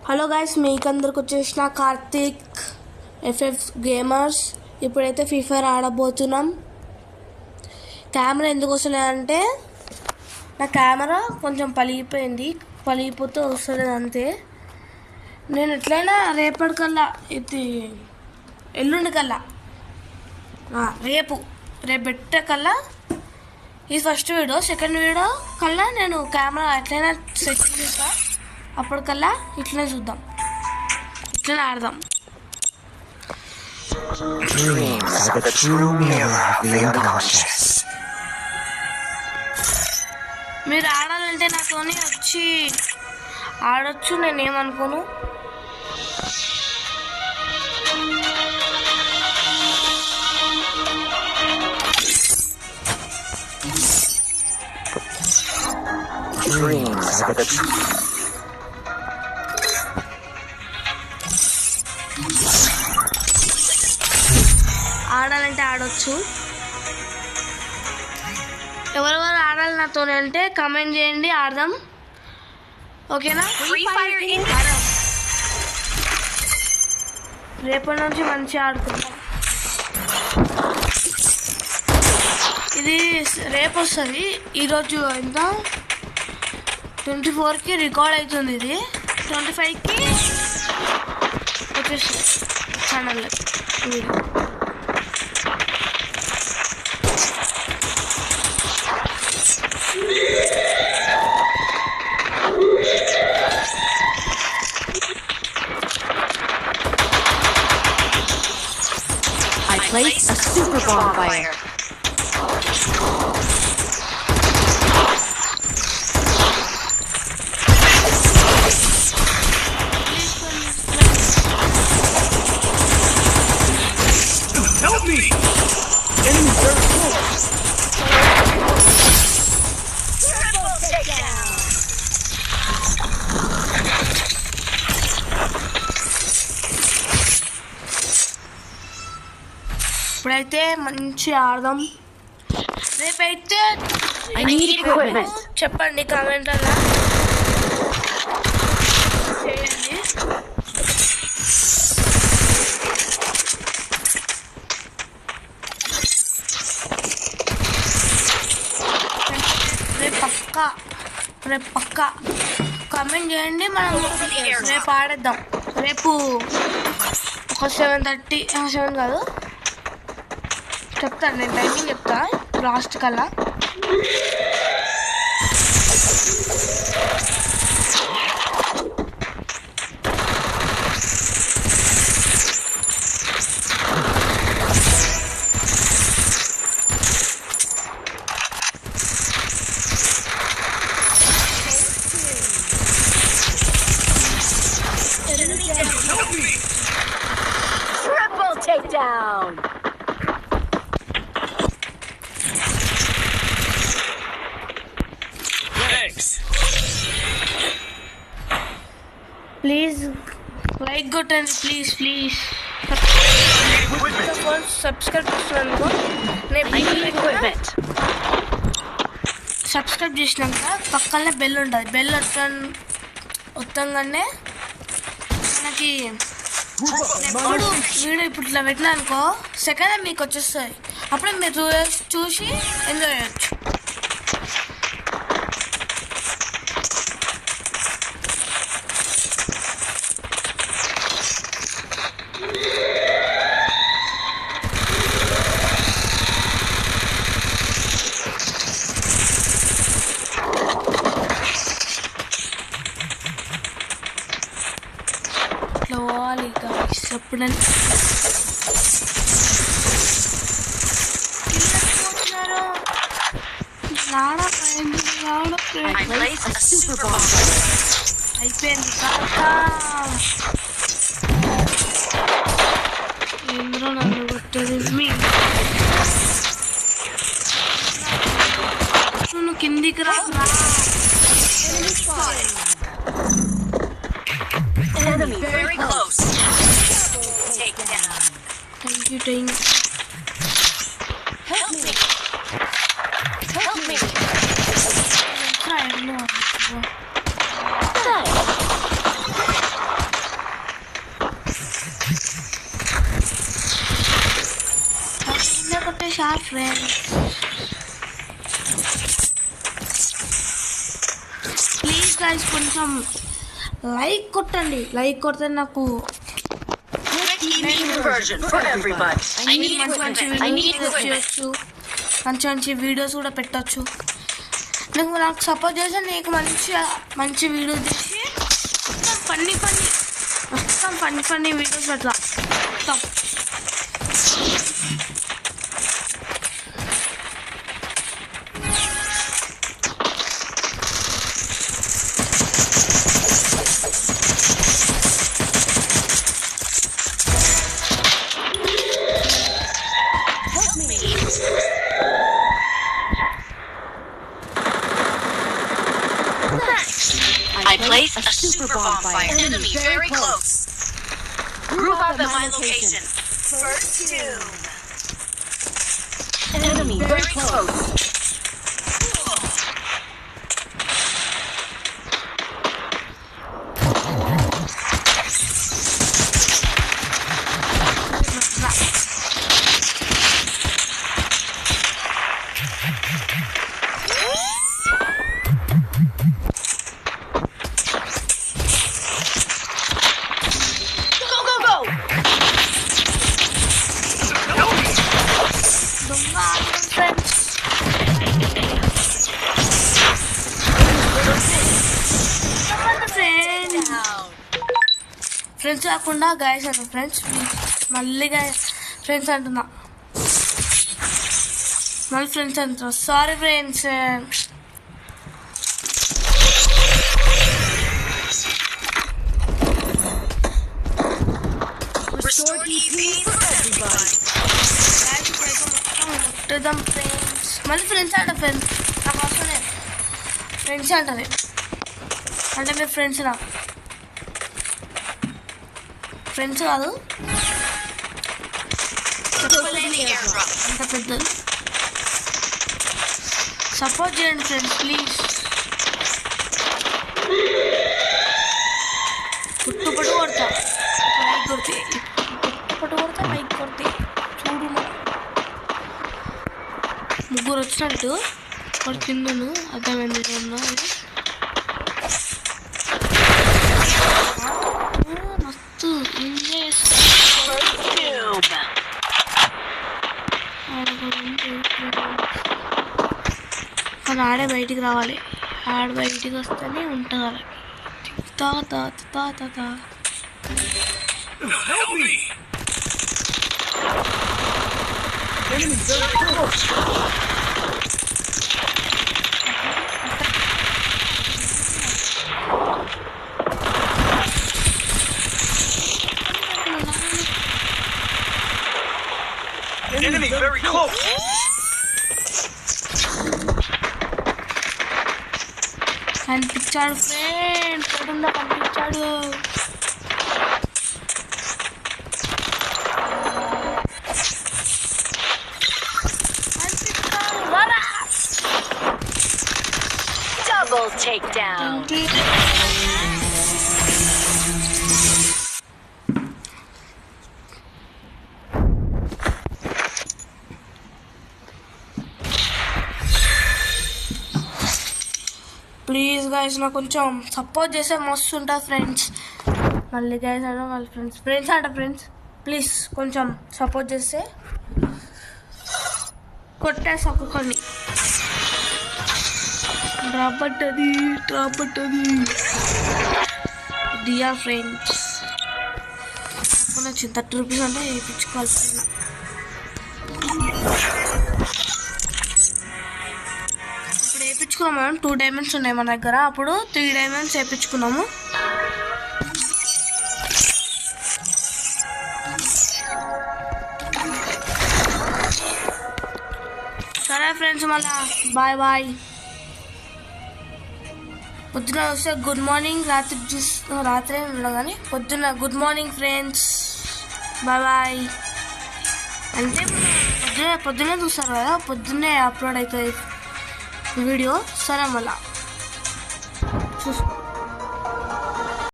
Hello guys, మీకు అందరికి వచ్చేసిన కార్తిక్ ఎఫ్ఎఫ్ గేమర్స్. ఇప్పుడైతే ఫ్రీ ఫైర్ ఆడబోతున్నాం. కెమెరా ఎందుకు వస్తలేదంటే నా కెమెరా కొంచెం పలిగిపోతే వస్తలేదు అంతే. నేను ఎట్లయినా రేపటికల్లా ఎల్లుండి కల్లా రేపు పెట్టకల్లా ఇది ఫస్ట్ వీడియో, సెకండ్ వీడియో కల్లా నేను కెమెరా ఎట్లయినా సెట్ చేస్తా. అప్పటికల్లా ఇట్లనే చూద్దాం, ఇట్లనే ఆడదాం. మీరు ఆడాలంటే నాతోని వచ్చి ఆడొచ్చు, నేనేమనుకోను. ఆడాలంటే ఆడొచ్చు. ఎవరెవరు ఆడాలి నాతోనే అంటే కామెంట్ చేయండి, ఆడదాం. ఓకేనా? రేపటి నుంచి మంచిగా ఆడుకుందాం. ఇది రేపు వస్తుంది. ఈరోజు ఎంత 24కి రికార్డ్ అవుతుంది. ఇది 25కి వచ్చేసి ఛానల్లో video. I placed a super bonfire. Help me! Enemies very close. Triple takedown. ఇప్పుడైతే మంచి ఆడదాం. రేపైతే చెప్పండి కామెంట్లలో చేయండి. రేపు పక్కా కామెంట్ చేయండి. మనం రేపు ఆడేద్దాం. రేపు ఒక 7 కాదు చెప్తాను, నేను టైమింగ్ చెప్తా లాస్ట్ కల్లా. Triple takedown. ప్లీజ్ లైక్ కొట్టండి, ప్లీజ్ సబ్స్క్రైబ్ చేస్తున్నాను. సబ్స్క్రైబ్ చేసినాక పక్కనే బెల్ ఉంటుంది. బెల్ వత్తంగానే మనకి వీడియో ఇప్పుడు ఇట్లా పెట్టినా అనుకో, సెకండ్ మీకు వచ్చేస్తుంది. అప్పుడే మీరు చూసి ఎంజాయ్ చేయొచ్చు. ఎప్పుడైనా అయిపోయింది ఏంద్రో నన్ను కొట్టేది. నువ్వు కిందికి రా. Enemy very close. Take down. Thank you. Help me. Help me. Try more. Share friends. Please guys కొంచెం లైక్ కొట్టండి. లైక్ కొడితే నాకు Conversion for everybody. I need equipment. I need equipment. మంచి మంచి వీడియోస్ కూడా పెట్టచ్చు. నాకు సపోర్ట్ చేస్తే నీకు మంచి వీడియో తీసి మొత్తం ఫన్నీ వీడియోస్ పెట్టా మొత్తం. I placed a super bonfire. Enemy very close. Group up at my location. First tomb. Enemy very close. Friends కాకుండా గైస్ అంట ఫ్రెండ్స్. మళ్ళీ ఫ్రెండ్స్ అంటున్నా, మళ్ళీ ఫ్రెండ్స్ అంటున్నా. Sorry friends. ఫ్రెండ్స్ మళ్ళీ ఫ్రెండ్స్ అంట. ఫ్రెండ్స్ నాకు వస్తుంది. ఫ్రెండ్స్ అంటది అంటే మీ ఫ్రెండ్స్ నా ఫ్రెండ్స్ కాదు, అంత పెద్దలు. సపోర్ట్ చేయండి ఫ్రెండ్స్ ప్లీజ్. పుట్టుపట్టు కొడతా లైక్ కొడితే, పుట్టుపట్టు కొడతా లైక్ కొడితే. చూడు ముగ్గురు వచ్చినట్టు ఒకటి కిందను అర్థమైంది. మస్తు ఎంజాయ్ కానీ ఆడే బయటికి రావాలి. ఆడ బయటికి వస్తేనే ఉంటుంది. తాత తాత తాత Enemy very close. కనిపించాడు ఫ్రెండ్స్, ఎక్కడుందో కనిపించాడు. Double takedown. ప్లీజ్ గైస్ నాకు కొంచెం సపోర్ట్ చేస్తే మస్తు ఉంటుంది ఫ్రెండ్స్. మళ్ళీ గైస్ అంటే వాళ్ళ ఫ్రెండ్స్ అంట ఫ్రెండ్స్ ప్లీజ్ కొంచెం సపోర్ట్ చేస్తే కొట్టేసి ఒక్కొక్కరిని. డ్రాప్ పట్టది డియా ఫ్రెండ్స్. తక్కువ వచ్చింది 30 రూపీస్ అంటే వేయించుకోవాలి. ఇప్పుడు వేయించుకున్నాము మనం. 2 డైమండ్స్ ఉన్నాయి మన దగ్గర. అప్పుడు 3 డైమండ్స్ వేయించుకున్నాము. సరే ఫ్రెండ్స్ మళ్ళా బాయ్ బాయ్. పొద్దున వస్తే గుడ్ మార్నింగ్, రాత్రి ఉండదు కానీ పొద్దున్న good morning friends. Bye bye. అంటే పొద్దున్నే చూస్తారు కదా, పొద్దున్నే అప్లోడ్ అవుతుంది వీడియో. సరే మళ్ళా చూసుకో.